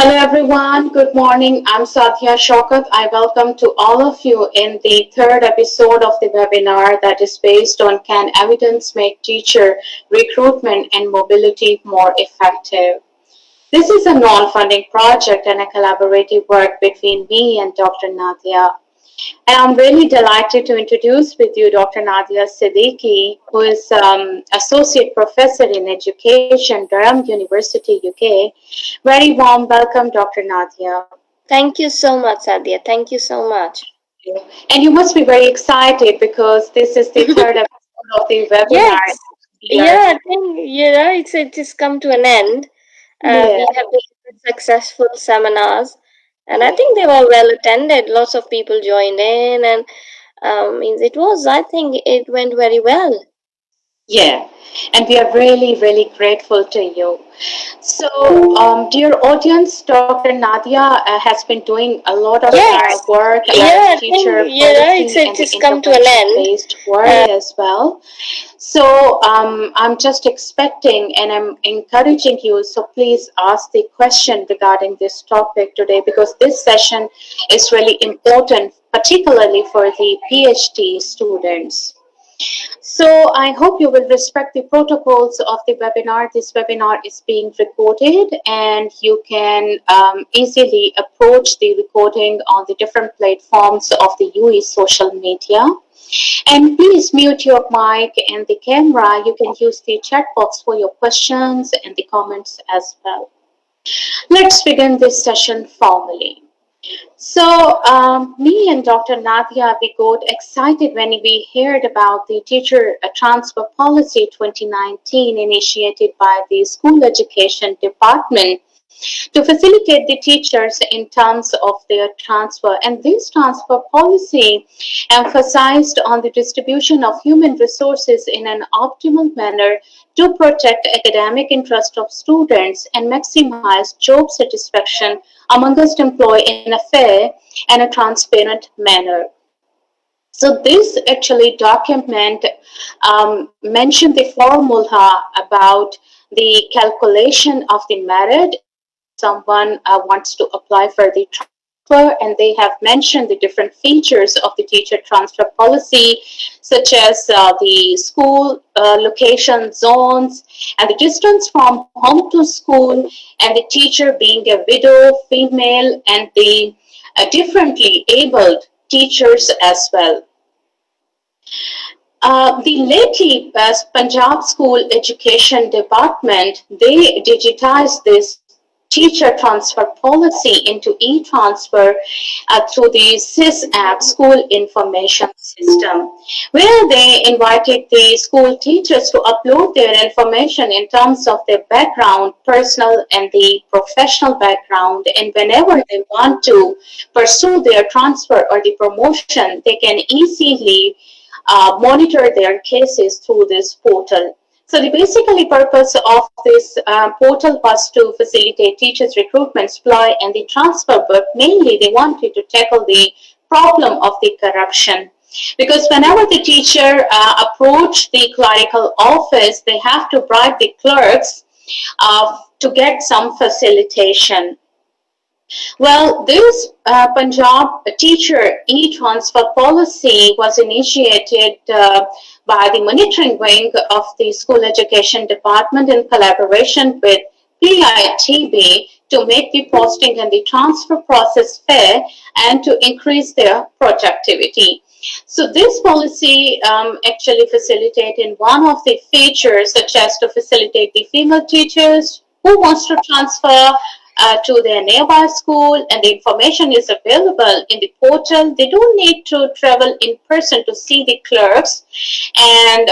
Hello everyone, good morning. I'm Satya Shaukat. I welcome to all of you in the third episode of the webinar that is based on Can Evidence Make Teacher Recruitment and Mobility More Effective? This is a non-funding project and a collaborative work between me and Dr. Nadia. And I'm really delighted to introduce with you Dr. Nadia Siddiqui, who is Associate Professor in Education, Durham University, UK. Very warm welcome, Dr. Nadia. Thank you so much, Sadia. Thank you so much. And you must be very excited because this is the third episode of the webinar Yes, here. yeah, I think it's just come to an end. Yeah, We have been successful seminars, and I yeah. think they were well attended. Lots of people joined in, and means it was. I think it went very well. Yeah, and we are really, really grateful to you. So, dear audience, Dr. Nadia has been doing a lot of Yes, work about yeah, I think teacher policy and the it's come to an end. intervention-based work Uh, as well. So, I'm just expecting and I'm encouraging you. So, please ask the question regarding this topic today because this session is really important, particularly for the PhD students. So I hope you will respect the protocols of the webinar. This webinar is being recorded and you can easily approach the recording on the different platforms of the UE social media. And please mute your mic and the camera. You can use the chat box for your questions and the comments as well. Let's begin this session formally. So, me and Dr. Nadia, we got excited when we heard about the Teacher Transfer Policy 2019 initiated by the School Education Department to facilitate the teachers in terms of their transfer. And this transfer policy emphasized on the distribution of human resources in an optimal manner to protect academic interest of students and maximize job satisfaction amongst employees in a fair and a transparent manner. So this actually document mentioned the formula about the calculation of the merit if someone wants to apply for the transfer, and they have mentioned the different features of the teacher transfer policy, such as the school location zones and the distance from home to school, and the teacher being a widow, female, and the differently abled teachers as well. The lately Punjab School Education Department, they digitized this teacher transfer policy into e-transfer through the SIS app, School Information System, where they invited the school teachers to upload their information in terms of their background, personal and the professional background, and whenever they want to pursue their transfer or the promotion, they can easily monitor their cases through this portal. So the basically purpose of this portal was to facilitate teachers' recruitment, supply, and the transfer, but mainly they wanted to tackle the problem of the corruption. Because whenever the teacher approach the clerical office, they have to bribe the clerks to get some facilitation. Well, this Punjab teacher e-transfer policy was initiated by the monitoring wing of the School Education Department in collaboration with PITB to make the posting and the transfer process fair and to increase their productivity. So this policy actually facilitated one of the features such as to facilitate the female teachers who wants to transfer to their nearby school, and the information is available in the portal. They don't need to travel in person to see the clerks, and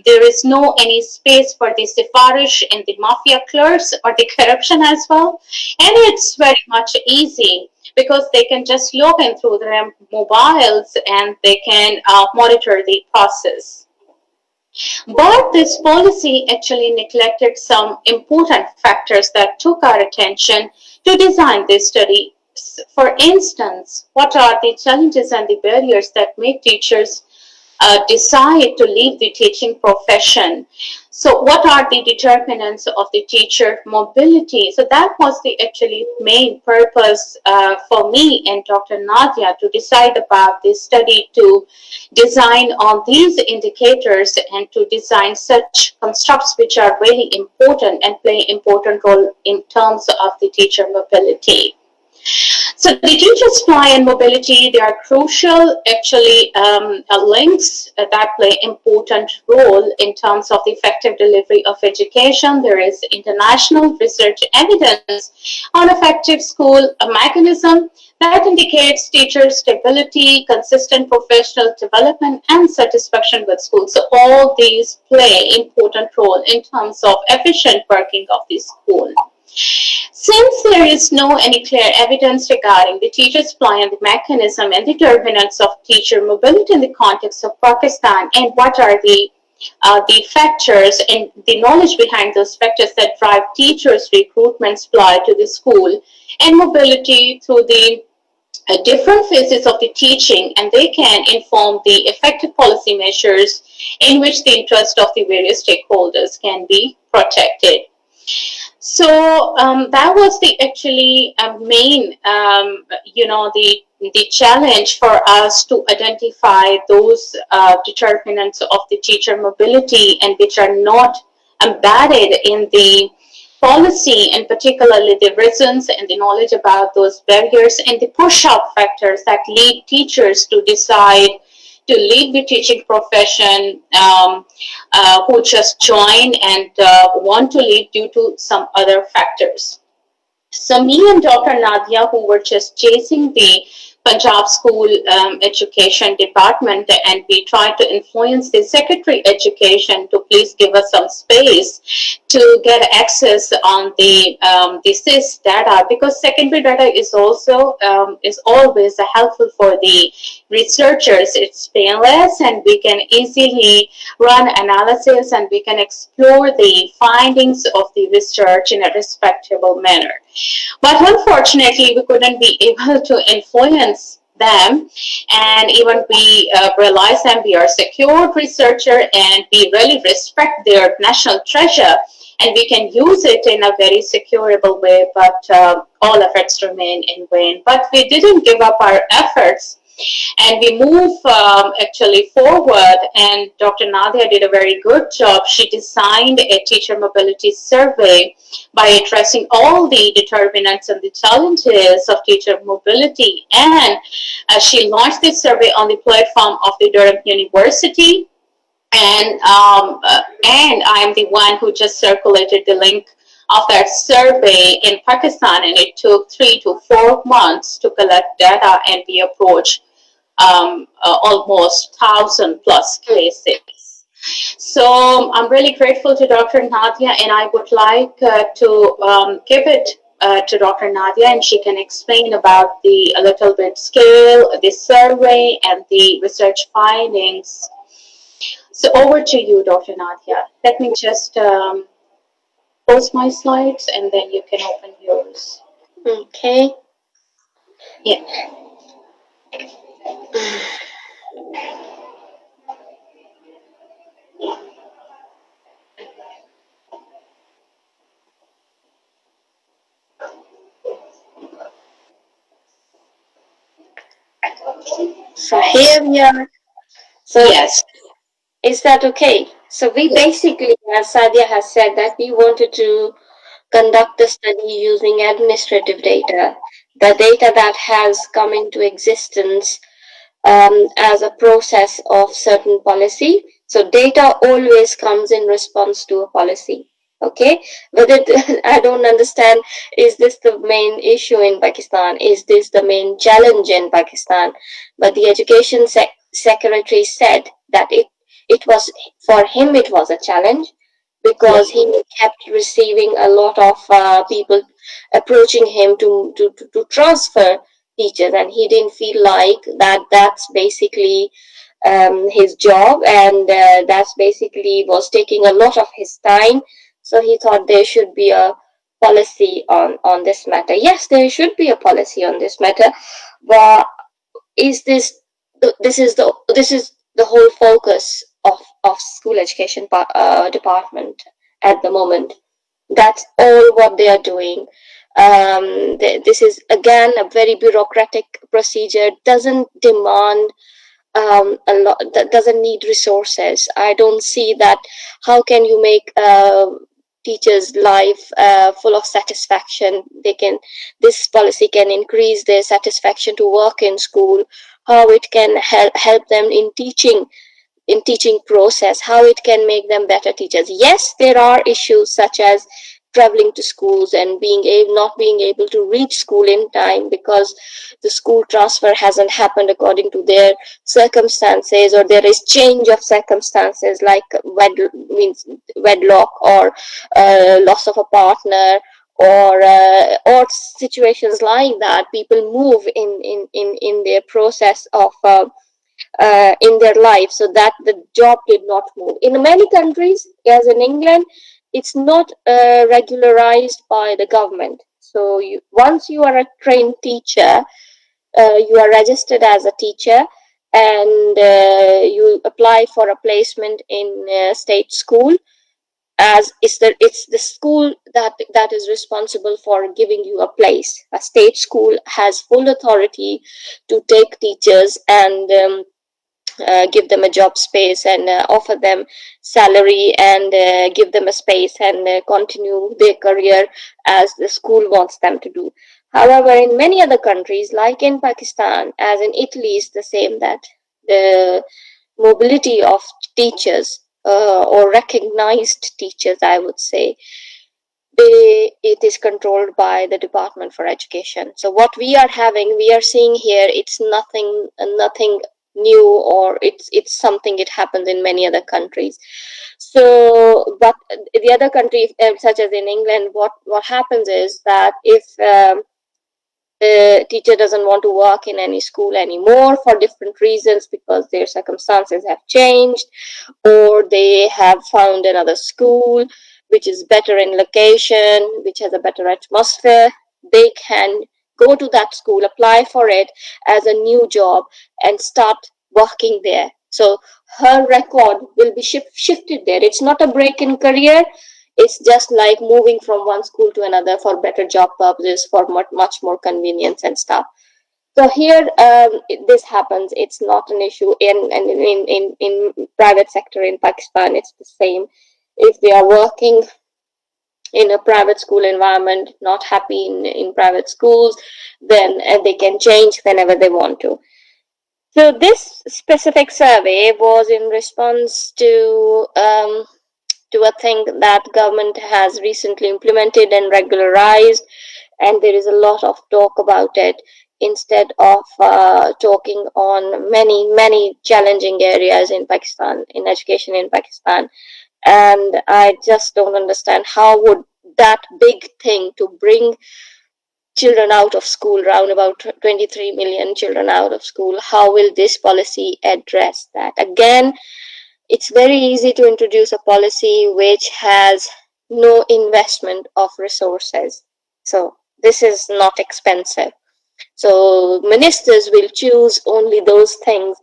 there is no any space for the sifarish and the mafia clerks or the corruption as well. And it's very much easy because they can just log in through their mobiles and they can monitor the process. But this policy actually neglected some important factors that took our attention to design this study. For instance, what are the challenges and the barriers that make teachers decide to leave the teaching profession. So what are the determinants of the teacher mobility? So that was the actually main purpose for me and Dr. Nadia to decide about this study, to design on these indicators and to design such constructs which are really important and play important role in terms of the teacher mobility. So the teacher supply and mobility, they are crucial actually links that play important role in terms of the effective delivery of education. There is international research evidence on effective school mechanism that indicates teacher stability, consistent professional development, and satisfaction with school. So all these play important role in terms of efficient working of the school. Since there is no any clear evidence regarding the teacher supply and the mechanism and determinants of teacher mobility in the context of Pakistan, and what are the factors and the knowledge behind those factors that drive teachers' recruitment, supply to the school, and mobility through the different phases of the teaching, and they can inform the effective policy measures in which the interest of the various stakeholders can be protected. So that was the actually main, the challenge for us to identify those determinants of the teacher mobility and which are not embedded in the policy, and particularly the reasons and the knowledge about those barriers and the push-out factors that lead teachers to decide to leave the teaching profession, who just join and want to leave due to some other factors. So me and Dr. Nadia, who were just chasing the Punjab School Education Department, and we tried to influence the Secretary Education to please give us some space to get access on the SIS data, because secondary data is also is always helpful for the researchers. It's painless and we can easily run analysis and we can explore the findings of the research in a respectable manner. But unfortunately, we couldn't be able to influence them, and even we realize them, we are secured researcher and we really respect their national treasure, and we can use it in a very securable way, but all efforts remain in vain. But we didn't give up our efforts, and we move actually forward, and Dr. Nadia did a very good job. She designed a teacher mobility survey by addressing all the determinants and the challenges of teacher mobility, and she launched this survey on the platform of the Durham University, and I am the one who just circulated the link of that survey in Pakistan, and it took 3 to 4 months to collect data, and we approached almost 1,000 plus cases. So I'm really grateful to Dr. Nadia, and I would like to give it to Dr. Nadia, and she can explain about a little bit scale, the survey, and the research findings. So over to you, Dr. Nadia. Let me just post my slides, and then you can open yours. Okay. Yeah. So here we are. So yes. Is that okay? So we basically, as Sadia has said, that we wanted to conduct the study using administrative data, the data that has come into existence as a process of certain policy. So data always comes in response to a policy. Okay, but I don't understand. Is this the main issue in Pakistan? Is this the main challenge in Pakistan? But the education secretary said that it was, for him it was a challenge, because he kept receiving a lot of people approaching him to transfer teachers, and he didn't feel like that's basically his job, and that's basically was taking a lot of his time. So he thought there should be a policy on this matter. Yes, there should be a policy on this matter, but is this is the whole focus of school education department at the moment. That's all what they are doing. This is again a very bureaucratic procedure, doesn't demand a lot, that doesn't need resources. I don't see that. How can you make teachers life full of satisfaction? They can, this policy can increase their satisfaction to work in school, how it can help them in teaching process, how it can make them better teachers. Yes, there are issues such as traveling to schools and not being able to reach school in time because the school transfer hasn't happened according to their circumstances, or there is change of circumstances like wedlock, or loss of a partner, or situations like that. People move in their process of in their life, so that the job did not move. In many countries, as in England, it's not regularized by the government. So once you are a trained teacher, you are registered as a teacher, and you apply for a placement in state school, as it's the school that is responsible for giving you a place. A state school has full authority to take teachers and give them a job space, and offer them salary, and give them a space, and continue their career as the school wants them to do. However, in many other countries, like in Pakistan, as in Italy, is the same, that the mobility of teachers, or recognized teachers, I would say, it is controlled by the Department for Education. So what we are seeing here, it's nothing new, or it's something, it happens in many other countries. So but the other countries, such as in England, what happens is that if the teacher doesn't want to work in any school anymore for different reasons, because their circumstances have changed, or they have found another school which is better in location, which has a better atmosphere, they can go to that school, apply for it as a new job, and start working there. So her record will be shifted there. It's not a break in career. It's just like moving from one school to another for better job purposes, for much more convenience and stuff. So here, this happens. It's not an issue in private sector in Pakistan. It's the same. If they are working in a private school environment, not happy in private schools, then they can change whenever they want to. So this specific survey was in response to a thing that government has recently implemented and regularized, and there is a lot of talk about it, instead of talking on many challenging areas in Pakistan, in education in Pakistan. And I just don't understand how would that big thing to bring children out of school, around about 23 million children out of school, how will this policy address that? Again, it's very easy to introduce a policy which has no investment of resources. So this is not expensive. So ministers will choose only those things,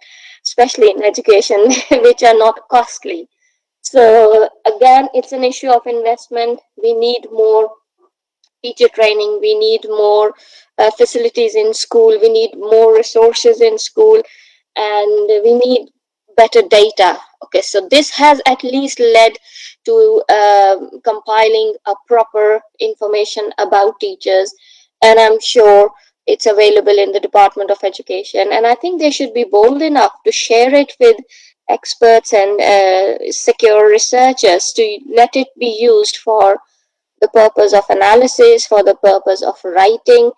especially in education, which are not costly. So again, it's an issue of investment. We need more teacher training, we need more facilities in school, we need more resources in school, and we need better data. Okay, so this has at least led to compiling a proper information about teachers, and I'm sure it's available in the Department of Education, and I think they should be bold enough to share it with experts and secure researchers, to let it be used for the purpose of analysis, for the purpose of writing.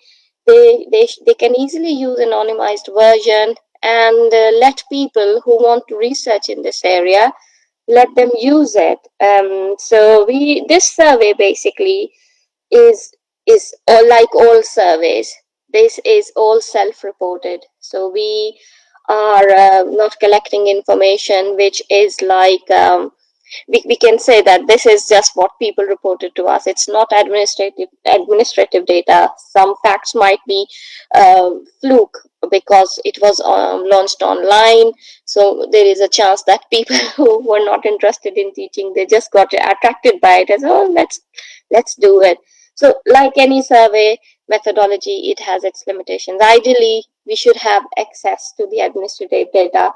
They can easily use anonymized version, and let people who want to research in this area, let them use it. So this survey basically is all, like all surveys, this is all self-reported. So we are not collecting information which is like we can say that this is just what people reported to us. It's not administrative data. Some facts might be fluke because it was launched online. So there is a chance that people who were not interested in teaching, they just got attracted by it as, oh, let's do it. So like any survey methodology, it has its limitations. Ideally, we should have access to the administrative data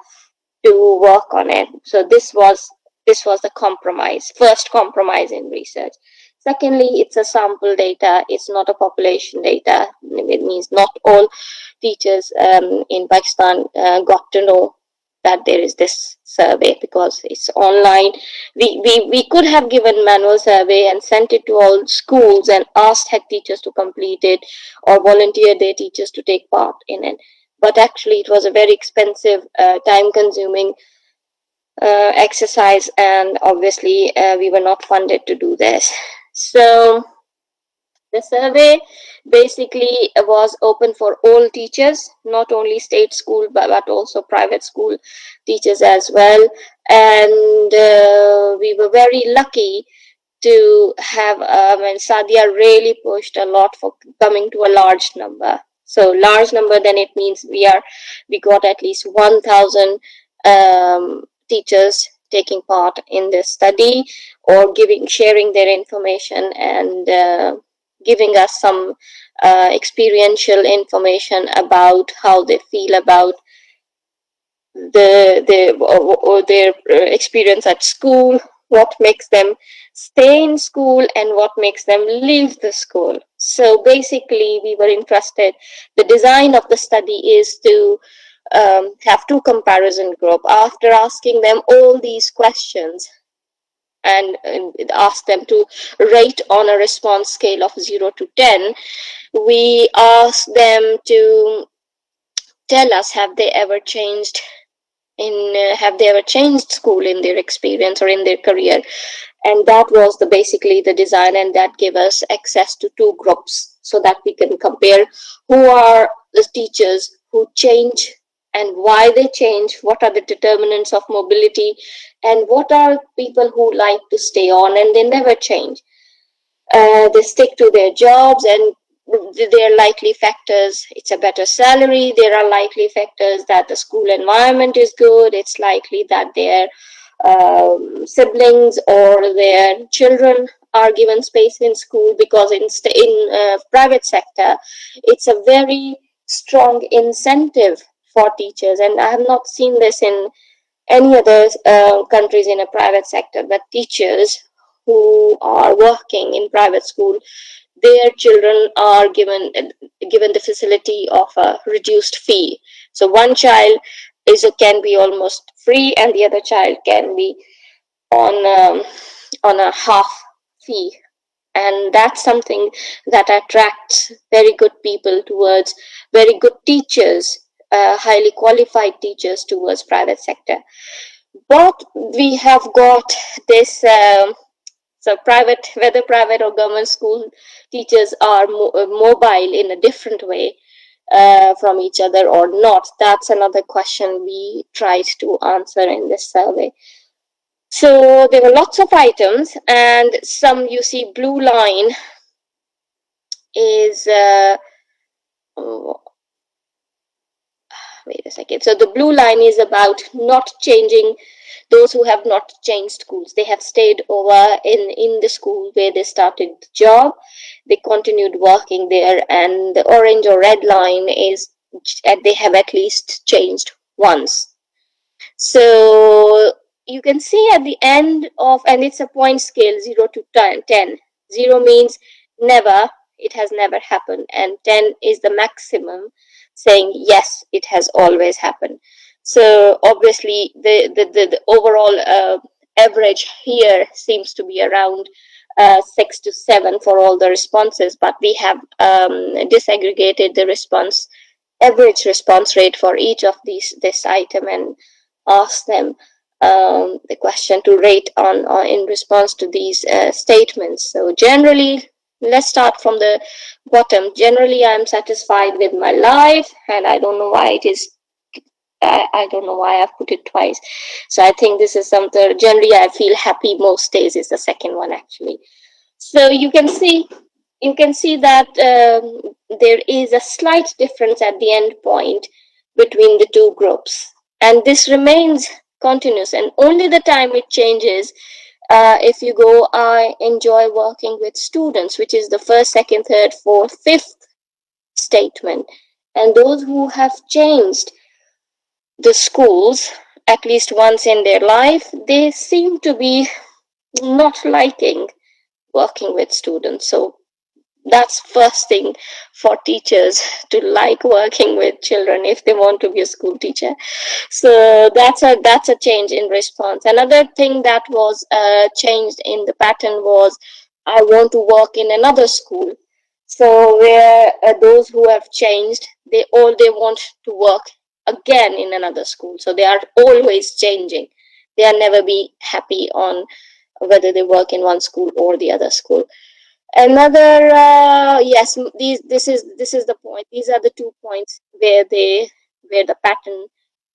to work on it. So this was the compromise, first compromise in research. Secondly, it's a sample data, it's not a population data. It means not all teachers in Pakistan got to know that there is this survey because it's online. We could have given manual survey and sent it to all schools and asked head teachers to complete it or volunteer their teachers to take part in it. But actually, it was a very expensive, time consuming exercise, and obviously, we were not funded to do this. So, the survey basically was open for all teachers, not only state school but also private school teachers as well. And we were very lucky to have, and Sadia really pushed a lot for coming to a large number. So large number, then it means we got at least 1,000 teachers taking part in this study or sharing their information and giving us some experiential information about how they feel about or their experience at school, what makes them stay in school and what makes them leave the school. So basically, we were interested. The design of the study is to have two comparison group. After asking them all these questions and ask them to rate on a response scale of 0 to 10, we asked them to tell us have they ever changed school in their experience or in their career. And that was basically the design, and that gave us access to two groups so that we can compare who are the teachers who change and why they change, what are the determinants of mobility, and what are people who like to stay on and they never change. They stick to their jobs, and there are likely factors. It's a better salary. There are likely factors that the school environment is good. It's likely that their siblings or their children are given space in school, because in private sector, it's a very strong incentive for teachers, and I have not seen this in any other countries in a private sector, that teachers who are working in private school, their children are given the facility of a reduced fee. So one child can be almost free, and the other child can be on a half fee. And that's something that attracts very good people towards very good teachers, highly qualified teachers towards private sector. But we have got this, so whether private or government school teachers are mobile in a different way from each other or not. That's another question we tried to answer in this survey. So there were lots of items, and some, you see, blue line is oh, wait a second. So the blue line is about not changing. Those who have not changed schools, they have stayed over in the school where they started the job. They continued working there, and the orange or red line is they have at least changed once. So you can see at the end of, and it's a point scale, 0 to 10. 0 means never, it has never happened, and 10 is the maximum, saying yes, it has always happened. So obviously the overall average here seems to be around 6 to 7 for all the responses, but we have disaggregated the average response rate for each of this item and ask them the question to rate on in response to these statements. So generally, let's start from the bottom. Generally, I'm satisfied with my life, and I don't know why it is I don't know why I've put it twice. So I think this is something generally I feel happy most days is the second one actually. So you can see that there is a slight difference at the end point between the two groups, and this remains continuous. And only the time it changes, if you go, I enjoy working with students, which is the first, second, third, fourth, fifth statement. And those who have changed the schools at least once in their life, they seem to be not liking working with students. So that's first thing for teachers to like working with children if they want to be a school teacher. So that's a change in response. Another thing that was changed in the pattern was I want to work in another school. So where those who have changed, they want to work again in another school. So they are always changing. They are never be happy on whether they work in one school or the other school. Another yes, these this is the point. These are the 2 points where the pattern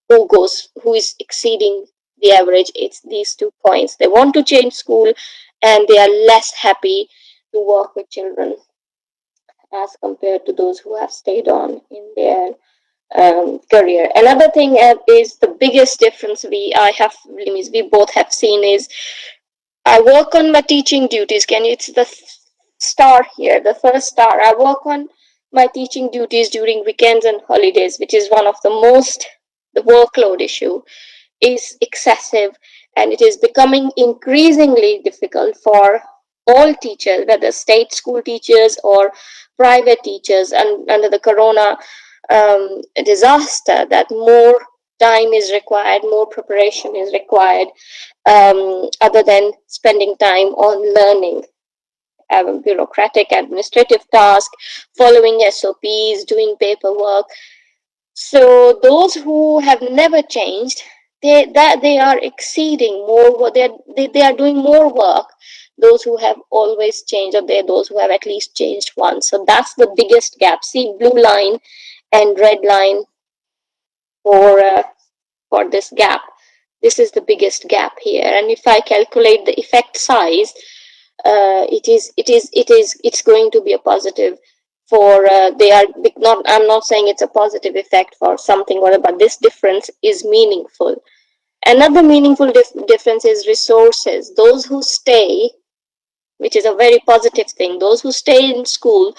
who is exceeding the average. It's these 2 points. They want to change school, and they are less happy to work with children as compared to those who have stayed on in their career. Another thing is the biggest difference we both have seen is I work on my teaching duties. It's the star here, the first star. I work on my teaching duties during weekends and holidays, which is one of the workload issue is excessive, and it is becoming increasingly difficult for all teachers, whether state school teachers or private teachers, and under the corona disaster, that more time is required, more preparation is required, other than spending time on learning bureaucratic administrative tasks, following SOPs, doing paperwork. So those who have never changed, they are exceeding more. They are doing more work. Those who have always changed, or those who have at least changed once. So that's the biggest gap. See, blue line and red line for for this gap. This is the biggest gap here. And if I calculate the effect size, it's going to be a positive for they are not. I'm not saying it's a positive effect for something or other, but this difference is meaningful. Another meaningful difference is resources. Those who stay, which is a very positive thing, those who stay in school,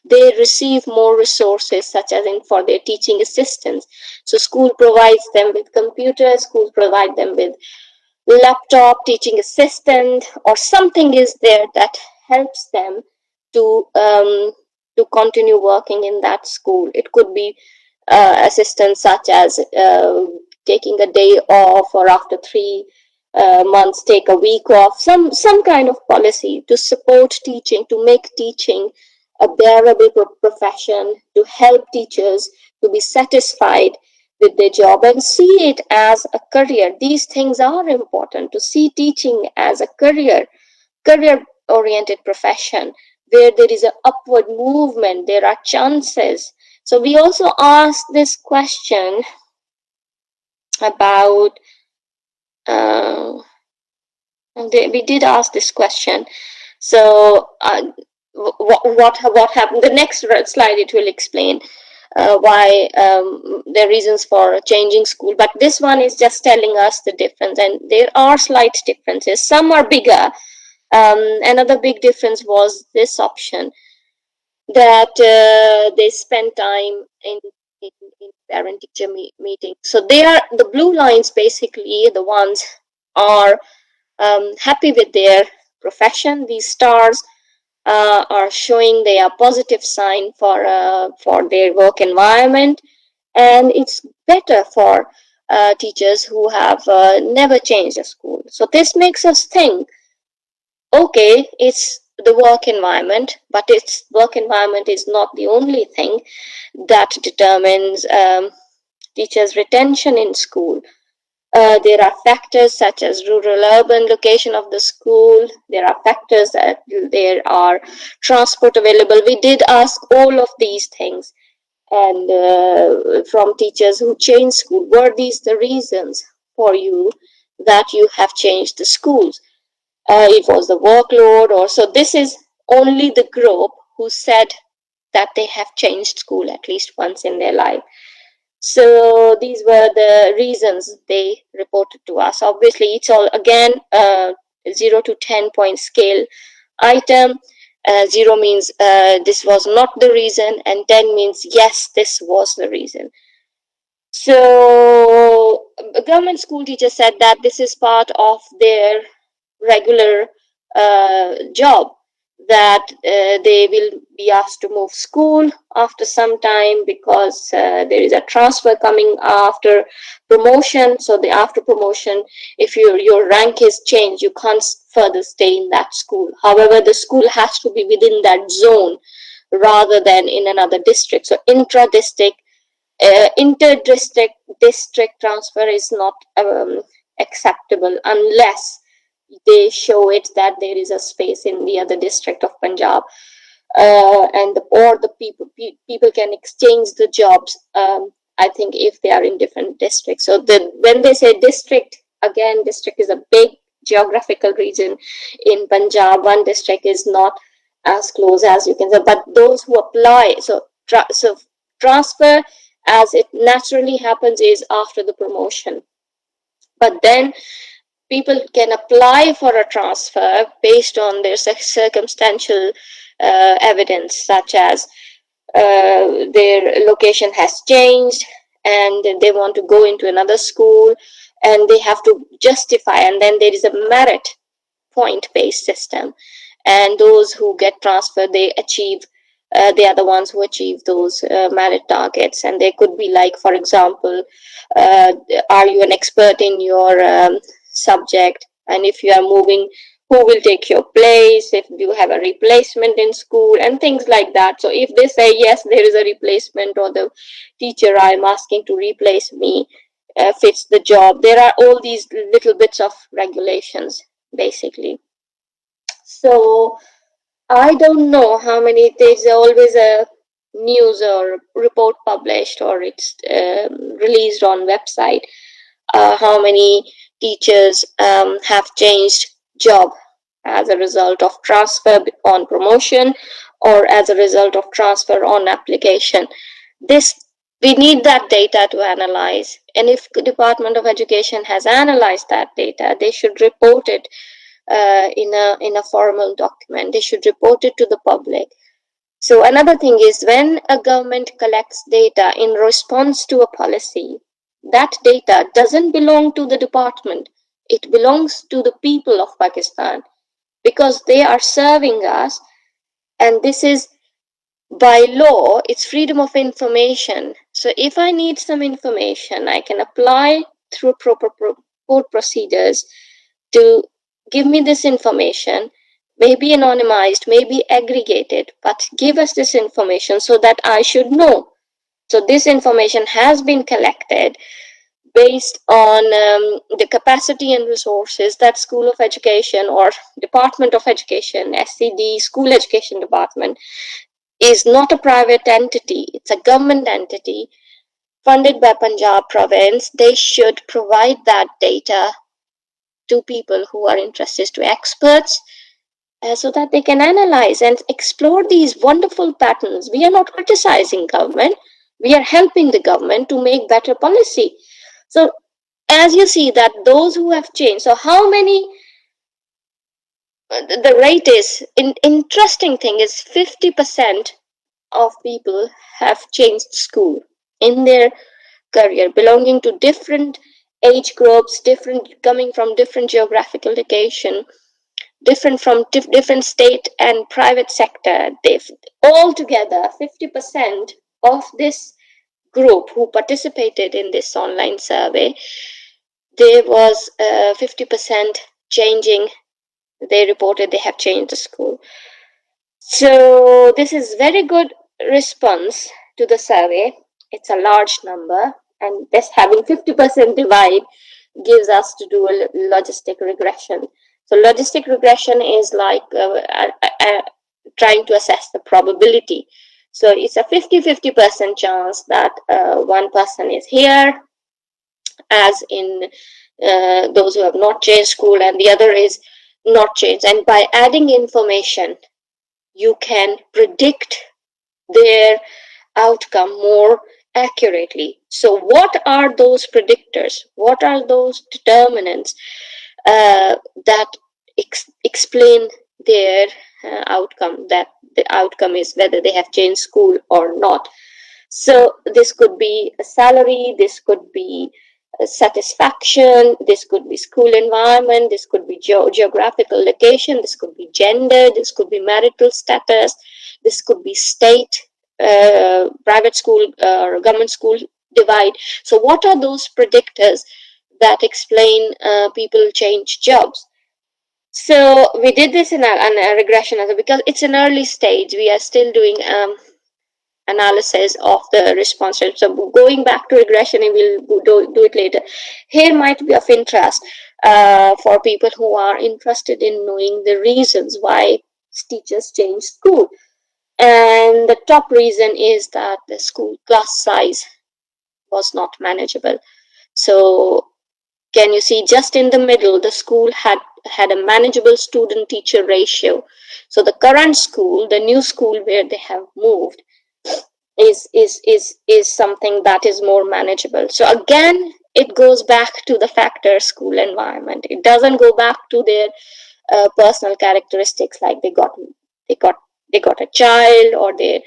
they receive more resources, such as in for their teaching assistants. So school provides them with computers, school provide them with laptop, teaching assistant, or something is there that helps them to um, to continue working in that school. It could be assistance such as taking a day off, or after 3 months take a week off. Some kind of policy to support teaching, to make teaching a bearable profession, to help teachers to be satisfied with their job and see it as a career. These things are important, to see teaching as a career oriented profession where there is an upward movement, there are chances. So we also asked this question about we did ask this question. So what happened? The next slide it will explain why the reasons for changing school. But this one is just telling us the difference, and there are slight differences. Some are bigger. Another big difference was this option that they spend time in parent teacher meetings. So they are the blue lines, basically the ones are happy with their profession. These stars are showing they are positive sign for their work environment, and it's better for teachers who have never changed a school. So this makes us think, okay, it's the work environment, but its work environment is not the only thing that determines teachers' retention in school. There are factors such as rural urban location of the school. There are factors that there are transport available. We did ask all of these things. and from teachers who changed school. Were these the reasons for you that you have changed the schools? It was the workload, or so. This is only the group who said that they have changed school at least once in their life. So these were the reasons they reported to us. Obviously, it's all again 0 to 10 point scale item. 0 means this was not the reason, and 10 means yes, this was the reason. So a government school teacher said that this is part of their regular job, that they will be asked to move school after some time because there is a transfer coming after promotion. So the after promotion, if your rank is changed, you can't further stay in that school. However, the school has to be within that zone rather than in another district. So intra-district, inter-district transfer is not acceptable unless they show it that there is a space in the other district of Punjab, and or the people can exchange the jobs. I think if they are in different districts. So when they say district, again, district is a big geographical region in Punjab. One district is not as close as you can say, but those who apply, so transfer as it naturally happens is after the promotion. But then people can apply for a transfer based on their circumstantial evidence, such as their location has changed and they want to go into another school, and they have to justify, and then there is a merit point based system, and those who get transferred, they achieve, they are the ones who achieve those merit targets. And they could be like, for example, uh, are you an expert in your subject, and if you are moving, who will take your place, if you have a replacement in school, and things like that. So if they say yes, there is a replacement, or the teacher I'm asking to replace me fits the job, there are all these little bits of regulations basically. So I don't know how many. There's always a news or report published, or it's released on website. How many teachers have changed job as a result of transfer on promotion, or as a result of transfer on application. This, we need that data to analyze, and if the Department of Education has analyzed that data, they should report it in a formal document. They should report it to the public. So another thing is, when a government collects data in response to a policy, that data doesn't belong to the department. It belongs to the people of Pakistan, because they are serving us, and this is by law, it's freedom of information. So if I need some information, I can apply through proper court procedures to give me this information, maybe anonymized, maybe aggregated, but give us this information so that I should know. So this information has been collected based on the capacity and resources that School of Education or Department of Education, SCD, School Education Department, is not a private entity, it's a government entity funded by Punjab province. They should provide that data to people who are interested, to experts, so that they can analyze and explore these wonderful patterns. We are not criticizing government, we are helping the government to make better policy. So as you see that those who have changed, so how many, the rate is, interesting thing is 50% of people have changed school in their career, belonging to different age groups, different, coming from different geographical location, different from different state and private sector. They've all together 50% of this group who participated in this online survey, there was 50% changing. They reported they have changed the school. So this is very good response to the survey. It's a large number, and this having 50% divide gives us to do a logistic regression. So logistic regression is like trying to assess the probability. So it's a 50-50% chance that one person is here, as in those who have not changed school, and the other is not changed. And by adding information, you can predict their outcome more accurately. So, what are those predictors? What are those determinants that explain their outcome? That the outcome is whether they have changed school or not. So this could be a salary, this could be a satisfaction, this could be school environment, this could be geographical location, this could be gender, this could be marital status, this could be state, private school or government school divide. So what are those predictors that explain people change jobs? So we did this in a regression because it's an early stage. We are still doing analysis of the response rate. So going back to regression, and we'll do it later. Here might be of interest for people who are interested in knowing the reasons why teachers change school. And the top reason is that the school class size was not manageable. So can you see just in the middle, the school had a manageable student teacher ratio. So the current school, the new school where they have moved, is something that is more manageable. So again, it goes back to the factor school environment. It doesn't go back to their personal characteristics, like they got they got a child, or their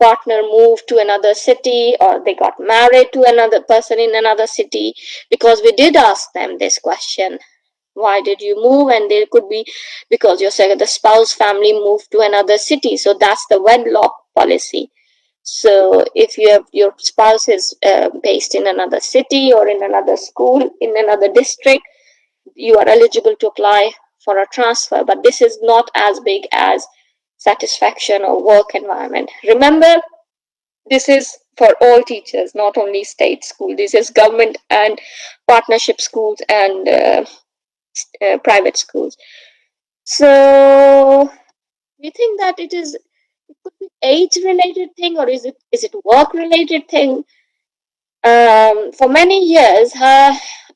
partner moved to another city, or they got married to another person in another city. Because we did ask them this question, why did you move? And there could be because the spouse family moved to another city, so that's the wedlock policy. So if you have your spouse is based in another city or in another school in another district, you are eligible to apply for a transfer. But this is not as big as satisfaction or work environment. Remember, this is for all teachers, not only state school. This is government and partnership schools and private schools. So we think that it could be age related thing, or is it work related thing? For many years,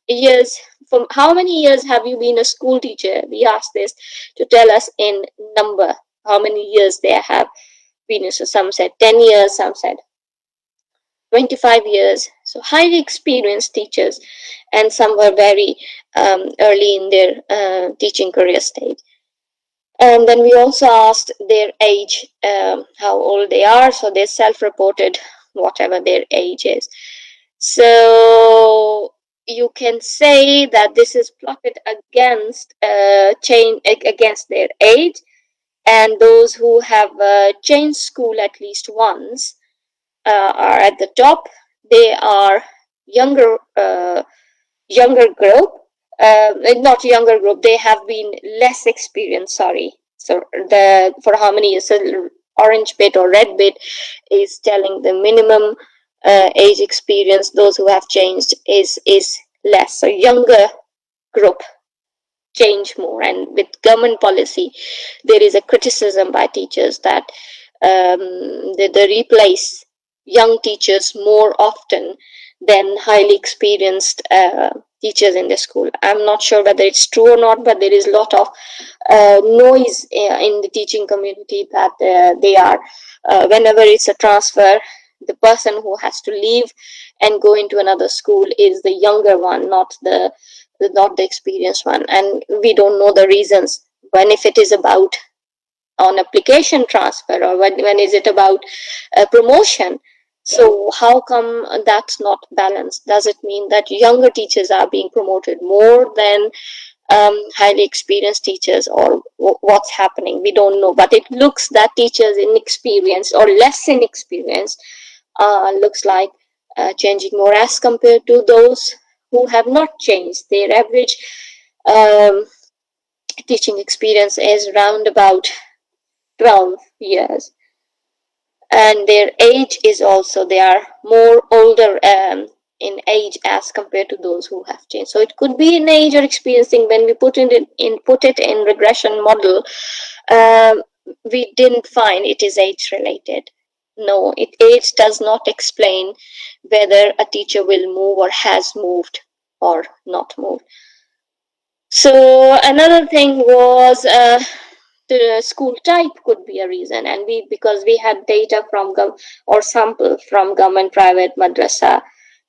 years from how many years have you been a school teacher? We asked this to tell us in number how many years they have been. So some said 10 years, some said 25 years. So highly experienced teachers, and some were very early in their teaching career stage. And then we also asked their age, how old they are. So they self-reported whatever their age is. So you can say that this is plotted against against their age, and those who have changed school at least once are at the top. They are younger younger group, not younger group. They have been less experienced. Sorry. So the for how many years? So orange bit or red bit is telling the minimum age experience. Those who have changed is less. So younger group change more. And with government policy, there is a criticism by teachers that they replace young teachers more often than highly experienced teachers in the school. I'm not sure whether it's true or not, but there is a lot of noise in the teaching community that they are, whenever it's a transfer, the person who has to leave and go into another school is the younger one, not the experienced one. And we don't know the reasons, when if it is about on application transfer, or when is it about promotion. So how come that's not balanced? Does it mean that younger teachers are being promoted more than highly experienced teachers, or what's happening? We don't know, but it looks that teachers inexperienced or less inexperienced looks like changing more as compared to those who have not changed. Their average um, teaching experience is around about 12 years, and their age is also, they are more older in age as compared to those who have changed. So it could be in age or experiencing. When we put it in regression model, um, we didn't find it is age related. No, age does not explain whether a teacher will move or has moved or not moved. So another thing was the school type could be a reason, and because we had data from or sample from government, private, madrasa,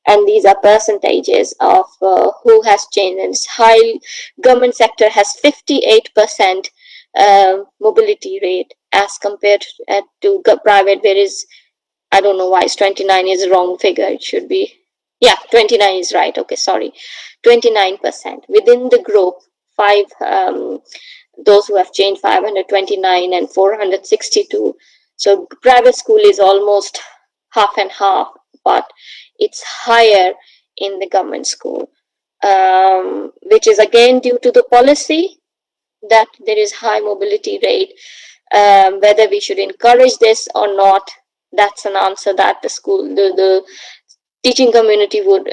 and these are percentages of who has changed. And it's high. Government sector has 58% mobility rate as compared to private, where is, I don't know why it's 29 is a wrong figure. It should be, yeah, 29 is right. Okay, sorry. 29%. Within the group, five, those who have changed 529 and 462. So private school is almost half and half, but it's higher in the government school, which is again due to the policy that there is high mobility rate. Whether we should encourage this or not, that's an answer that the teaching community would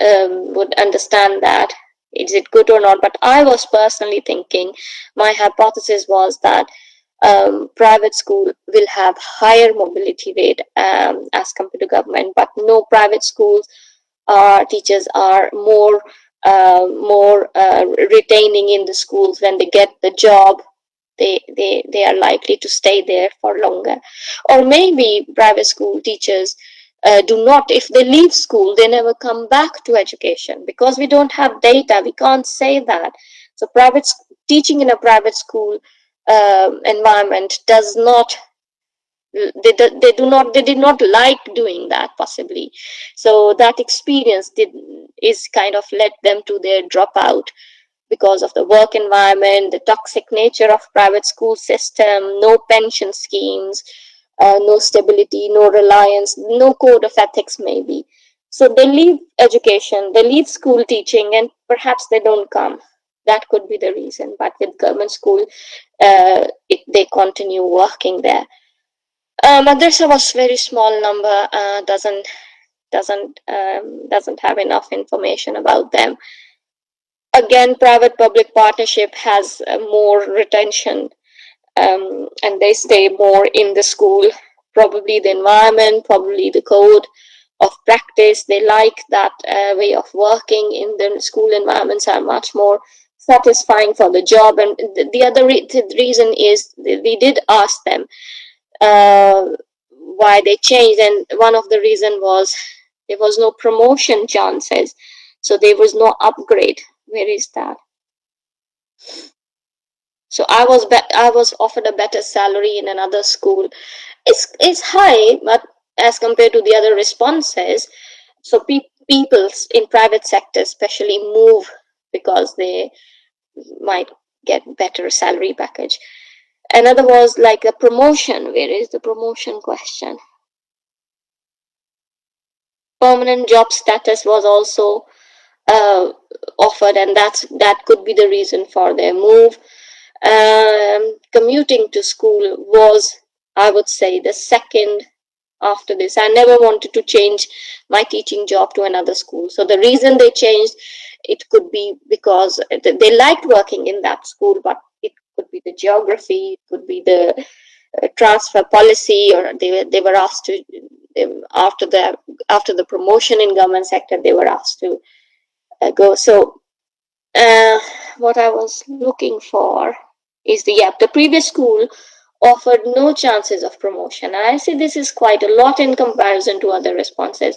understand that is it good or not. But I was personally thinking, my hypothesis was that private school will have higher mobility rate as compared to government, but no, private schools teachers are more retaining in the schools. When they get the job, they are likely to stay there for longer. Or maybe private school teachers do not, if they leave school, they never come back to education. Because we don't have data, we can't say that. So teaching in a private school environment does not, they did not like doing that, possibly. So that experience is kind of led them to their dropout, because of the work environment, the toxic nature of private school system, no pension schemes, no stability, no reliance, no code of ethics maybe. So they leave education, they leave school teaching, and perhaps they don't come. That could be the reason. But with government school, they continue working there. Madrasa was very small number, doesn't have enough information about them. Again, private public partnership has more retention, and they stay more in the school. Probably the environment, probably the code of practice. They like that way of working in the school environments are much more satisfying for the job. And the other reason is we did ask them why they changed, and one of the reason was there was no promotion chances, so there was no upgrade. Where is that? So I was offered a better salary in another school. It's high, but as compared to the other responses, so people in private sector especially move because they might get better salary package. Another was like a promotion. Where is the promotion question? Permanent job status was also uh, offered, and that could be the reason for their move. Commuting to school was, I would say, the second after this. I never wanted to change my teaching job to another school. So the reason they changed, it could be because they liked working in that school, but it could be the geography, it could be the transfer policy, or they were asked to after the promotion in government sector, they were asked to go. So uh, what I was looking for is the previous school offered no chances of promotion. And I say this is quite a lot in comparison to other responses.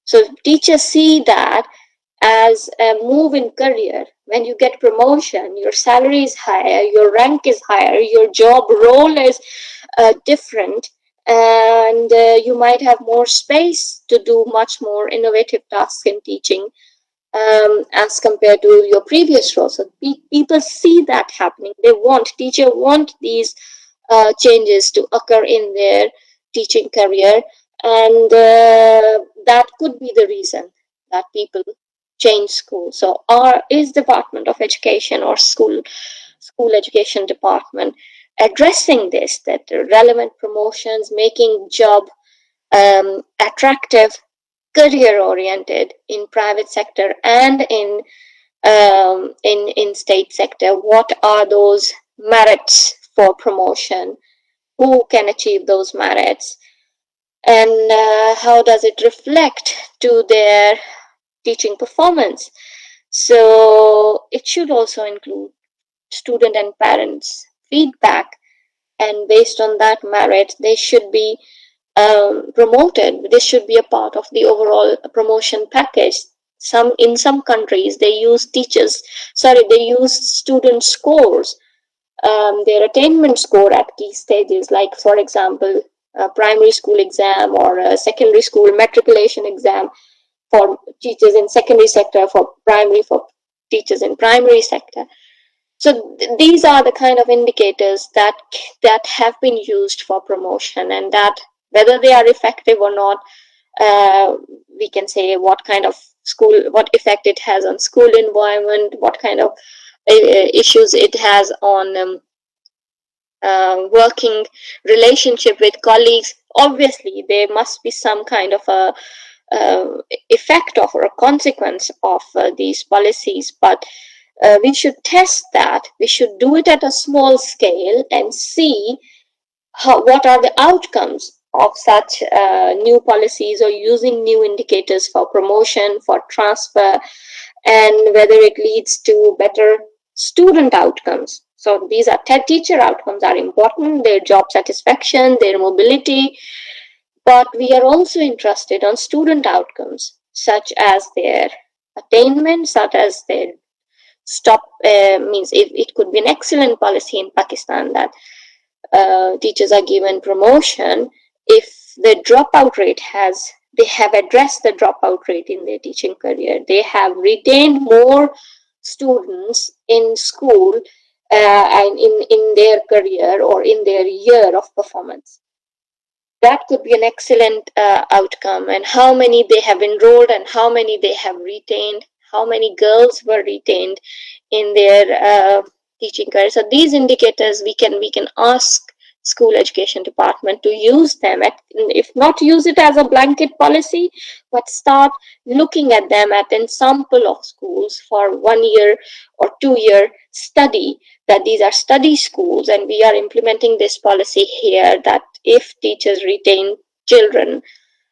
So teachers see that as a move in career. When you get promotion, your salary is higher, your rank is higher, your job role is different, and you might have more space to do much more innovative tasks in teaching as compared to your previous role. So people see that happening. Teacher want these changes to occur in their teaching career, and that could be the reason that people change school. So, is Department of Education or school education department addressing this? That relevant promotions, making job attractive, career oriented in private sector and in state sector. What are those merits for promotion? Who can achieve those merits? and how does it reflect to their teaching performance. So it should also include student and parents feedback, and based on that merit they should be promoted. This should be a part of the overall promotion package. In some countries they use they use student scores, their attainment score at key stages, like for example a primary school exam or a secondary school matriculation exam for teachers in secondary sector, for teachers in primary sector. So these are the kind of indicators that have been used for promotion, and that whether they are effective or not, uh, we can say what effect it has on school environment, what kind of issues it has on working relationship with colleagues. Obviously there must be some kind of a effect of or a consequence of these policies, but we should test that. We should do it at a small scale and see what are the outcomes of such new policies, or using new indicators for promotion, for transfer, and whether it leads to better student outcomes. So these are teacher outcomes are important, their job satisfaction, their mobility, but we are also interested on student outcomes, such as their attainment, such as their stop means it could be an excellent policy in Pakistan that teachers are given promotion if the dropout rate they have addressed the dropout rate in their teaching career. They have retained more students in school and in their career or in their year of performance. That could be an excellent outcome. And how many they have enrolled and how many they have retained, how many girls were retained in their teaching career. So these indicators we can ask school education department to use them if not use it as a blanket policy, but start looking at them at an sample of schools for 1 year or 2 year study, that these are study schools and we are implementing this policy here, that if teachers retain children,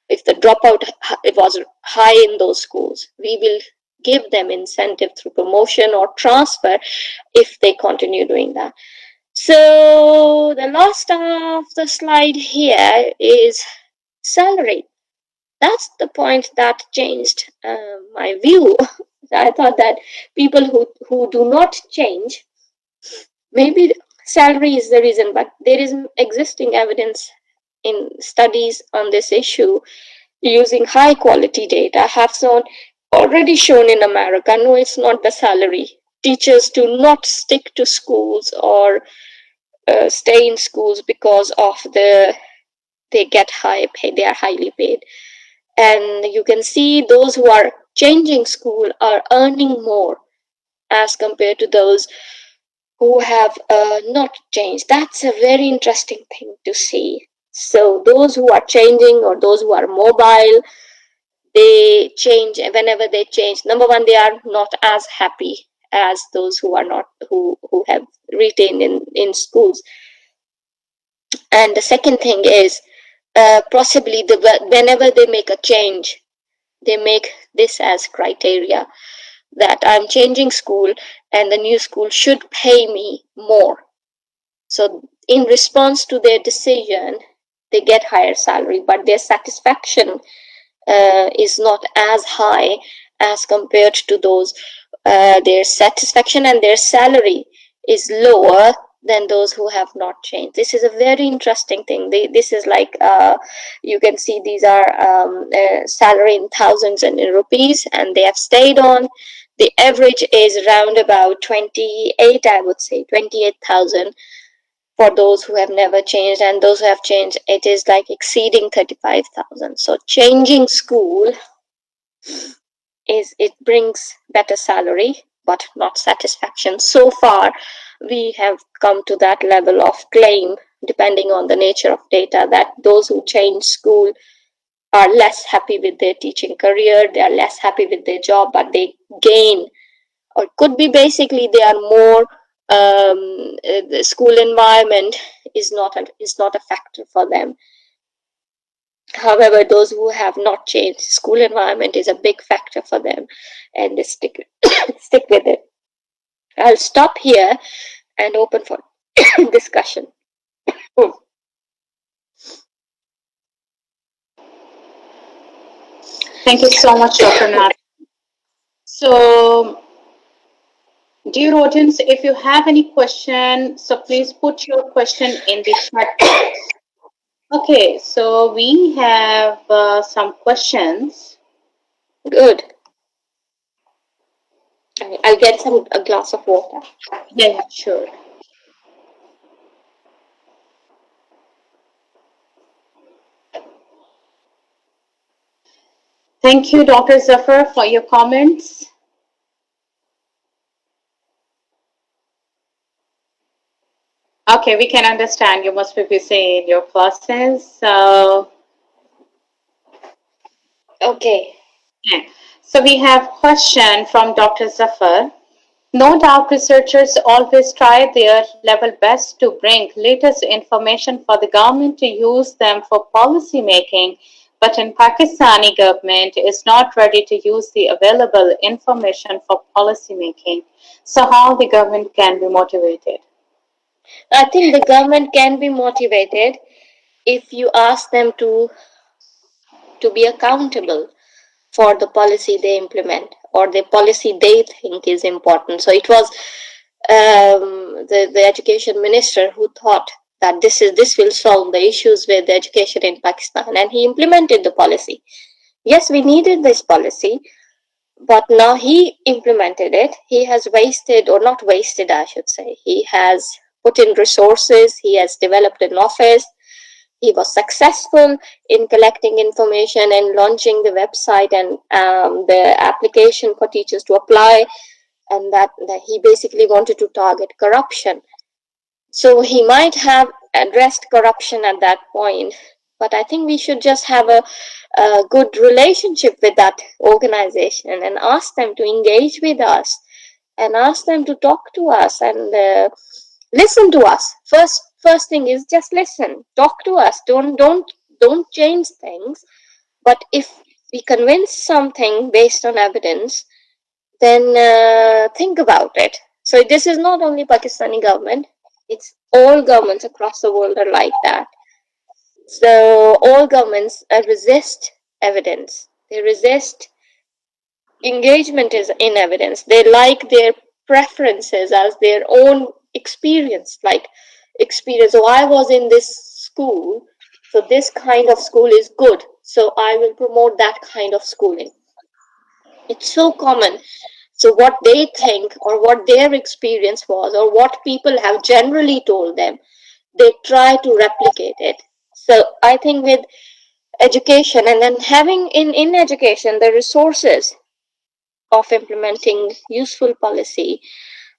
if the dropout it was high in those schools, we will give them incentive through promotion or transfer if they continue doing that. So the last of the slide here is salary. That's the point that changed my view. I thought that people who do not change, maybe salary is the reason, but there is existing evidence in studies on this issue using high quality data have already shown in America. No, it's not the salary. Teachers do not stick to schools or stay in schools because of they get high pay, they are highly paid. And you can see those who are changing school are earning more as compared to those who have not changed. That's a very interesting thing to see. So those who are changing or those who are mobile, they change. Whenever they change, number one, they are not as happy as those who are not, who have retained in schools. And the second thing is possibly whenever they make a change, they make this as criteria that I'm changing school and the new school should pay me more. So in response to their decision, they get higher salary, but their satisfaction is not as high as compared to those. Their satisfaction and their salary is lower than those who have not changed. This is a very interesting thing. This is like you can see these are salary in thousands and in rupees, and they have stayed on. The average is around about 28, I would say 28,000 for those who have never changed, and those who have changed, it is like exceeding 35,000. So changing school it brings better salary but not satisfaction. So far we have come to that level of claim, depending on the nature of data, that those who change school are less happy with their teaching career, they are less happy with their job, but they gain, or it could be basically they are more the school environment is not a factor for them. However, those who have not changed, school environment is a big factor for them, and they stick stick with it. I'll stop here and open for discussion. Hmm. Thank you so much, Dr. Nath. So, dear audience, if you have any question, so please put your question in the chat box. Okay, so we have some questions. Good. I'll get a glass of water. Yeah, sure. Thank you, Dr. Zafar, for your comments. Okay, we can understand you must be busy in your classes. So, Okay. yeah. So we have question from Dr. Zafar. No doubt researchers always try their level best to bring latest information for the government to use them for policy making, but in Pakistani government is not ready to use the available information for policy making. So how the government can be motivated? I think the government can be motivated if you ask them to be accountable for the policy they implement or the policy they think is important. So it was the education minister who thought that this will solve the issues with the education in Pakistan, and he implemented the policy. Yes, we needed this policy, but now he implemented it. He has wasted, or not wasted, I should say. He has put in resources. He has developed an office. He was successful in collecting information and launching the website and the application for teachers to apply, and that he basically wanted to target corruption. So he might have addressed corruption at that point, but I think we should just have a good relationship with that organization and ask them to engage with us and ask them to talk to us and listen to us. First thing is just listen, talk to us. Don't change things. But if we convince something based on evidence, then think about it. So this is not only Pakistani government; it's all governments across the world are like that. So all governments resist evidence. They resist engagement is in evidence. They like their preferences as their own experience, like experience. So I was in this school, so this kind of school is good. So I will promote that kind of schooling. It's so common. So what they think or what their experience was or what people have generally told them, they try to replicate it. So I think with education and then having in education the resources of implementing useful policy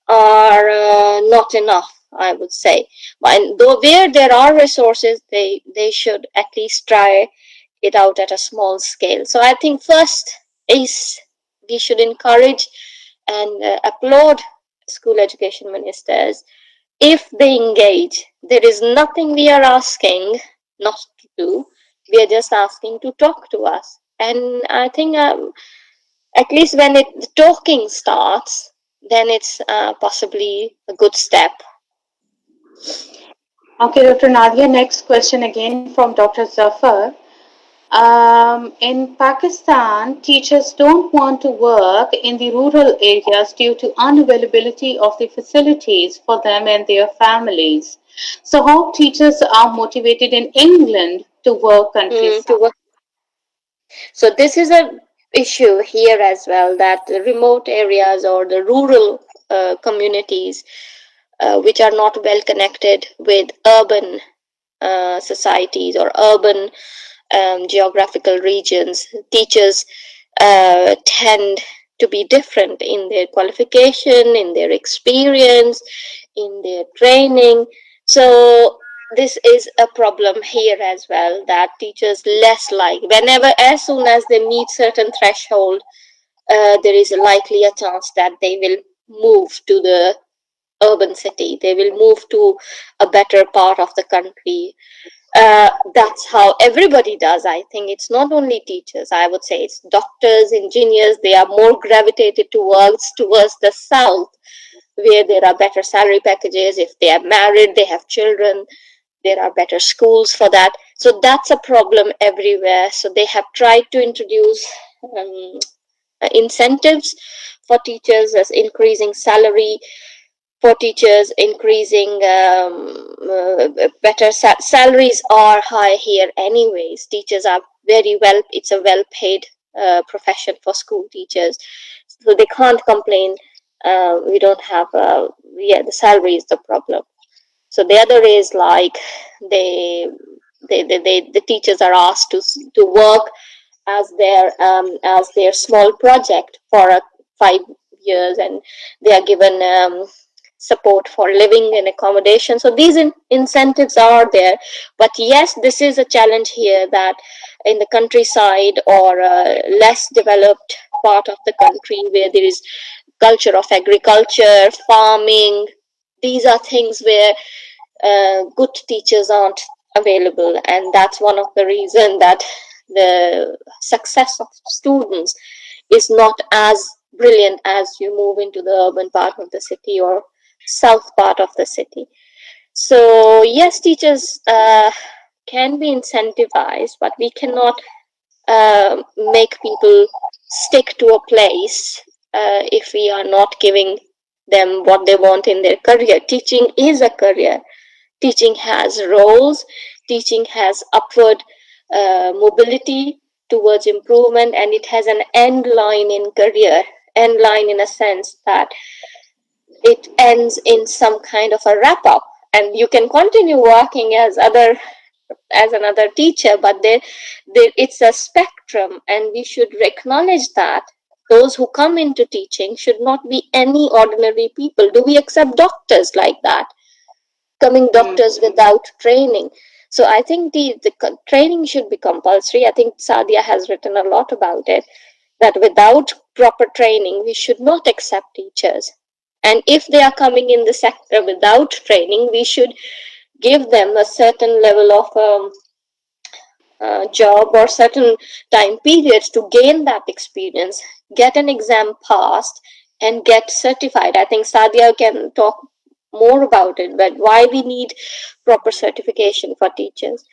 are not enough, I would say. And though where there are resources, they should at least try it out at a small scale. So I think first is we should encourage and applaud school education ministers if they engage. There is nothing we are asking not to do. We are just asking to talk to us. And I think at least when the talking starts, then it's possibly a good step. Okay, Dr. Nadia, next question again from Dr. Zafar. In Pakistan, teachers don't want to work in the rural areas due to unavailability of the facilities for them and their families. So, how teachers are motivated in England to work countryside? So this is a issue here as well, that the remote areas or the rural communities which are not well connected with urban societies or urban geographical regions, teachers tend to be different in their qualification, in their experience, in their training. So this is a problem here as well, that teachers less like whenever as soon as they meet certain threshold, there is likely a chance that they will move to the urban city, they will move to a better part of the country, That's how everybody does. I think it's not only teachers. I would say it's doctors, engineers. They are more gravitated towards the south, where there are better salary packages. If they are married, they have children, there are better schools for that. So that's a problem everywhere. So they have tried to introduce um, incentives for teachers, as increasing salary for teachers, increasing better salaries are high here anyways. Teachers are very well, it's a well paid profession for school teachers, so they can't complain. We don't have yeah, the salary is the problem. So the other is like they the teachers are asked to work as their small project for 5 years, and they are given support for living and accommodation. So these incentives are there. But yes, this is a challenge here, that in the countryside or less developed part of the country, where there is culture of agriculture, farming, these are things where good teachers aren't available, and that's one of the reason that the success of students is not as brilliant as you move into the urban part of the city or south part of the city. So yes, teachers can be incentivized, but we cannot make people stick to a place if we are not giving them what they want in their career. Teaching is a career. Teaching has roles, teaching has upward mobility towards improvement, and it has an end line in career. End line in a sense that it ends in some kind of a wrap up, and you can continue working as another teacher, but there it's a spectrum, and we should acknowledge that those who come into teaching should not be any ordinary people. Do we accept doctors like that, becoming doctors without training? So I think the training should be compulsory. I think Sadia has written a lot about it, that without proper training, we should not accept teachers. And if they are coming in the sector without training, we should give them a certain level of job or certain time periods to gain that experience, get an exam passed, and get certified. I think Sadia can talk more about it, but why we need proper certification for teachers.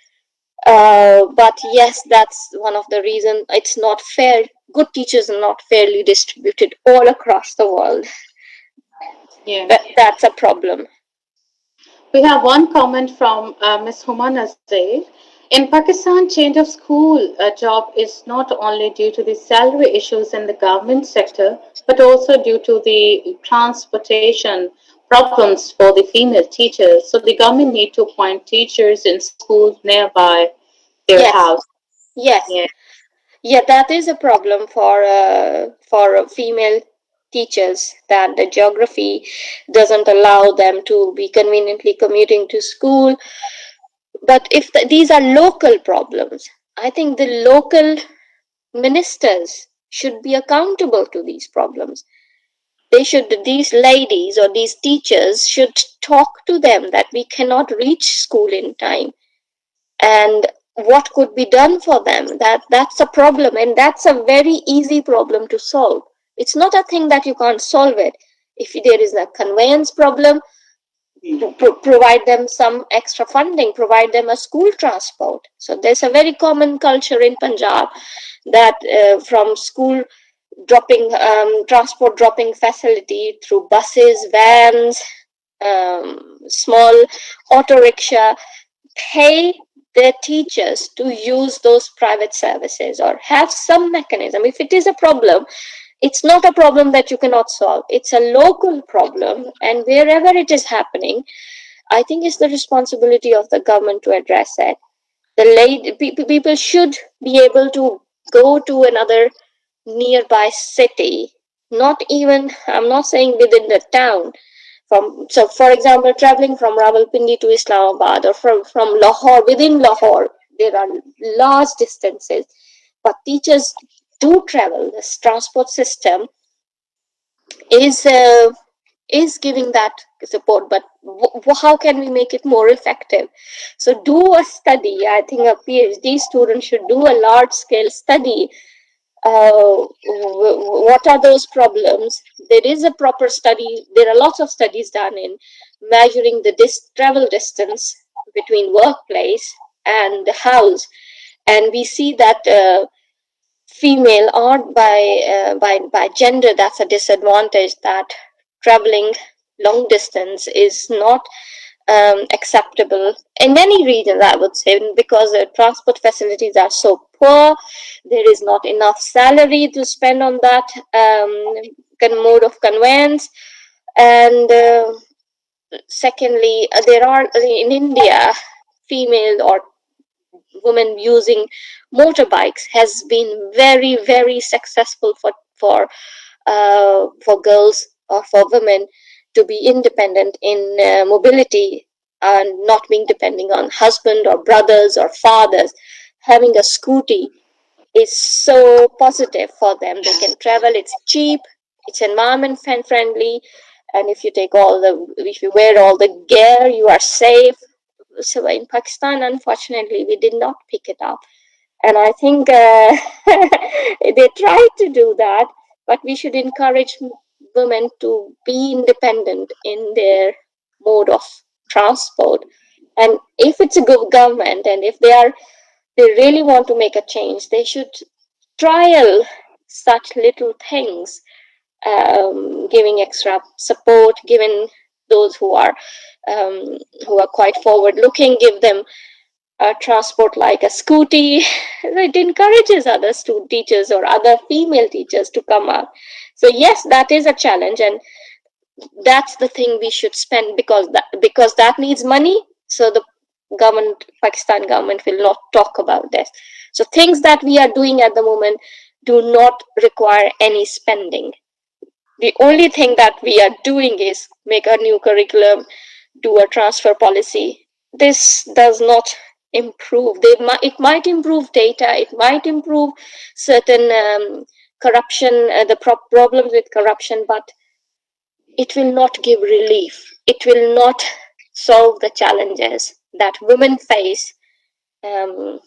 But yes, that's one of the reasons it's not fair. Good teachers are not fairly distributed all across the world. Yeah. That's a problem. We have one comment from Ms. Huma Nazir. In Pakistan, change of school job is not only due to the salary issues in the government sector, but also due to the transportation problems for the female teachers. So the government need to appoint teachers in schools nearby their Yes, house. yes. Yeah. Yeah, that is a problem for female teachers, that the geography doesn't allow them to be conveniently commuting to school. But if these are local problems, I think the local ministers should be accountable to these problems. They should, these ladies or these teachers should talk to them that we cannot reach school in time, and what could be done for them. That's a problem, and that's a very easy problem to solve. It's not a thing that you can't solve it. If there is a conveyance problem, provide them some extra funding, provide them a school transport. So there's a very common culture in Punjab that from school dropping transport dropping facility through buses, vans, small auto rickshaw, pay their teachers to use those private services, or have some mechanism. If it is a problem, it's not a problem that you cannot solve. It's a local problem, and wherever it is happening, I think it's the responsibility of the government to address it. People should be able to go to another nearby city, not even, I'm not saying within the town, from, so for example, traveling from Rawalpindi to Islamabad, or from Lahore, within Lahore, there are large distances, but teachers do travel. This transport system is uh, is giving that support, but how can we make it more effective? So do a study. I think a PhD student should do a large scale study. What are those problems? There is a proper study. There are lots of studies done in measuring the travel distance between workplace and the house, and we see that female or by gender, that's a disadvantage, that traveling long distance is not acceptable in many regions, I would say, because the transport facilities are so poor. There is not enough salary to spend on that mode of conveyance. And secondly, there are in India, female or women using motorbikes has been very, very successful for girls or for women to be independent in mobility and not being depending on husband or brothers or fathers. Having a scooty is so positive for them. They can travel. It's cheap. It's environment friendly. And if you wear all the gear, you are safe. So in Pakistan, unfortunately, we did not pick it up, and I think they tried to do that, but we should encourage women to be independent in their mode of transport. And if it's a good government, and if they really want to make a change, they should trial such little things, giving extra support, giving those who are quite forward looking, give them transport like a scooty. It encourages other student teachers or other female teachers to come up. So yes, that is a challenge, and that's the thing we should spend, because that needs money. So the Pakistan government will not talk about this. So things that we are doing at the moment do not require any spending. The only thing that we are doing is make a new curriculum, do a transfer policy. This does not improve. It might improve data, it might improve certain corruption, the problems with corruption, but it will not give relief. It will not solve the challenges that women face. Um,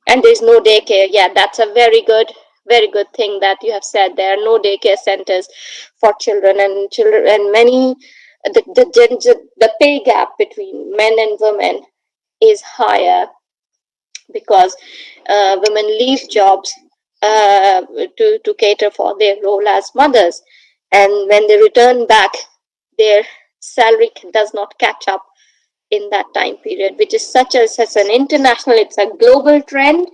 and there's no daycare. Yeah, that's a very good thing that you have said. There are no daycare centers for children, and many the pay gap between men and women is higher, because women leave jobs to cater for their role as mothers, and when they return back, their salary does not catch up in that time period, which is such an international, it's a global trend.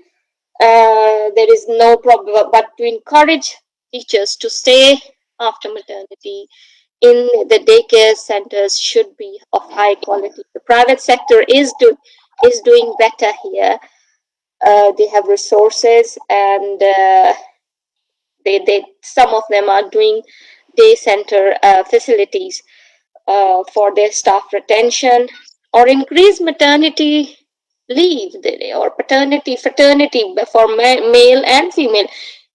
There is no problem, but to encourage teachers to stay after maternity in the daycare centers should be of high quality. The private sector is doing better here. They have resources, and they some of them are doing day center facilities for their staff retention, or increase maternity leave, or fraternity for male and female.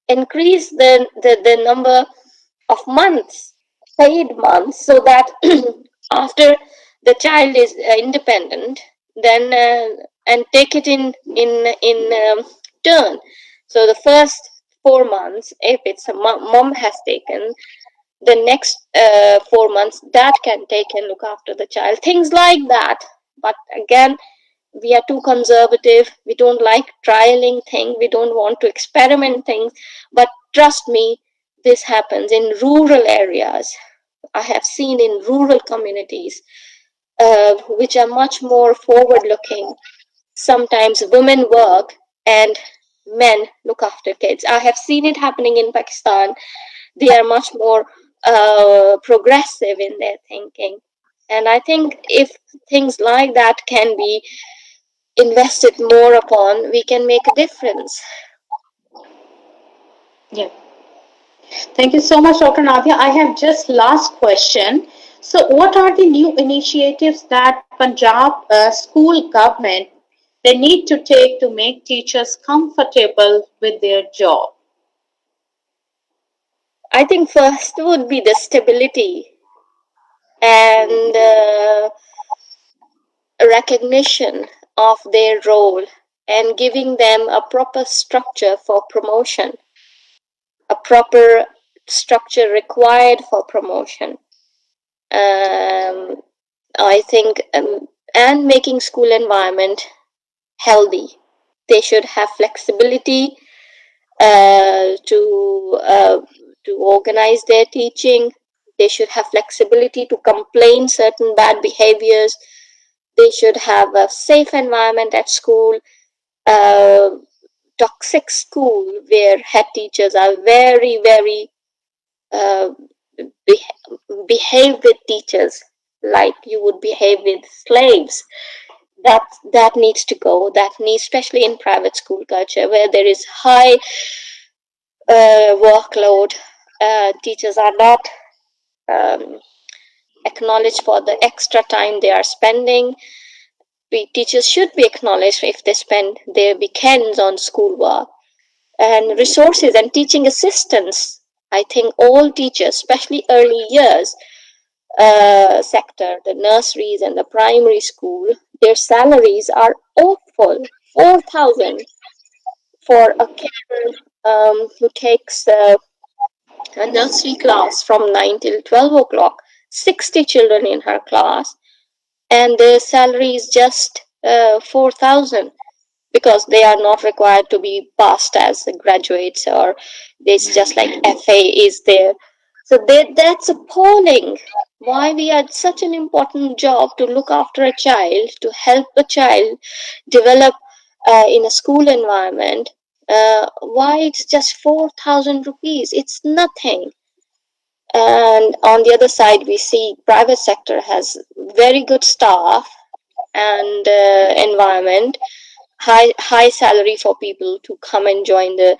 Increase the number of months, paid months, so that after the child is independent, then and take it in turn. So the first 4 months, if it's a mom has taken, the next 4 months dad can take and look after the child, things like that. But again, we are too conservative. We don't like trialing things. We don't want to experiment things. But trust me, this happens in rural areas. I have seen in rural communities, which are much more forward looking. Sometimes women work and men look after kids. I have seen it happening in Pakistan. They are much more progressive in their thinking. And I think if things like that can be invested more upon, we can make a difference. Yeah. Thank you so much, Dr. Nadia. I have just last question. So, what are the new initiatives that Punjab school government they need to take to make teachers comfortable with their job? I think first would be the stability. and recognition of their role, and giving them a proper structure for promotion, a proper structure required for promotion. Um, I think, and making school environment healthy. They should have flexibility uh, to uh, to organize their teaching. They should have flexibility to complain certain bad behaviors. They should have a safe environment at school. Uh, Toxic school where head teachers are very uh, behave with teachers like you would behave with slaves. That needs to go. That needs, especially in private school culture where there is high workload. Teachers are not um, acknowledged for the extra time they are spending. Teachers should be acknowledged if they spend their weekends on schoolwork. And resources and teaching assistants. I think all teachers, especially early years sector, the nurseries and the primary school, their salaries are awful. 4,000 for a carer who takes a nursery class from 9 till 12 o'clock, 60 children in her class, and their salary is just 4,000 because they are not required to be passed as graduates, or it's just like FA is there. So that's appalling. Why we had such an important job to look after a child, to help a child develop in a school environment. Why it's just 4,000 rupees? It's nothing. And on the other side, we see private sector has very good staff and environment, high salary for people to come and join the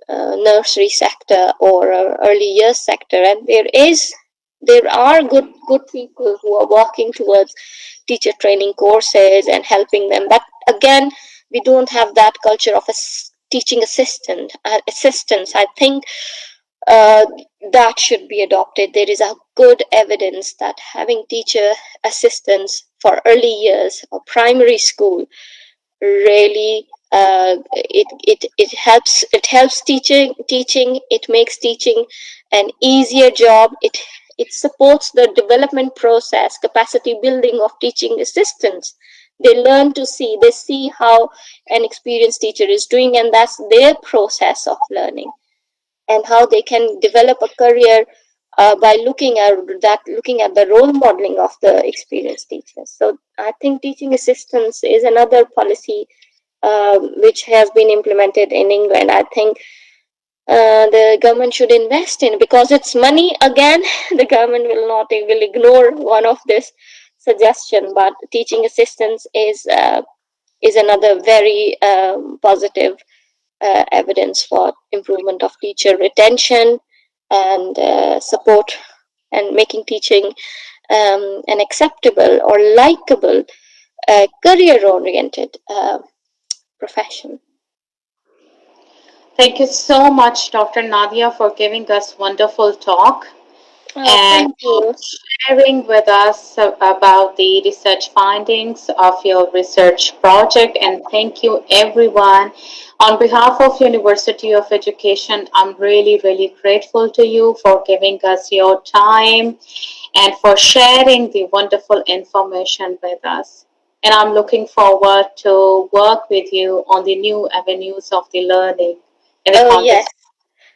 nursery sector or early years sector, and there are good people who are working towards teacher training courses and helping them, but again we don't have that culture of a teaching assistance. I think uh, that should be adopted. There is a good evidence that having teacher assistants for early years or primary school really it helps teaching. It makes teaching an easier job. It supports the development process, capacity building of teaching assistants. They see how an experienced teacher is doing, and that's their process of learning, and how they can develop a career by looking at the role modeling of the experienced teachers. So I think teaching assistance is another policy which has been implemented in England. I think the government should invest in, because it's money again. The government will ignore one of this suggestion, but teaching assistance is another very positive evidence for improvement of teacher retention and support, and making teaching an acceptable or likable career oriented profession. Thank you so much, Dr. Nadia, for giving us wonderful talk and Thank you. sharing with us about the research findings of your research project. And thank you, everyone. On behalf of University of Education, I'm really grateful to you for giving us your time and for sharing the wonderful information with us. And I'm looking forward to work with you on the new avenues of the learning in the Oh, yes. context.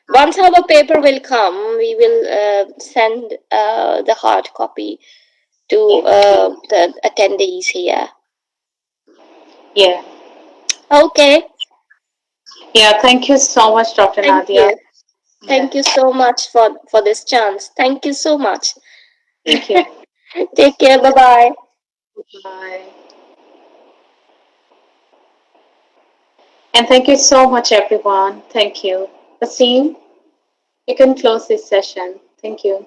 Once our paper will come, we will send the hard copy to Yeah. the attendees here. Yeah. Okay. Yeah. Thank you so much, Dr. Thank Nadia. you. Yeah. Thank you so much for this chance. Thank you so much. Thank you. Take care. Bye bye. Bye. And thank you so much, everyone. Thank you. Asim, you can close this session. Thank you.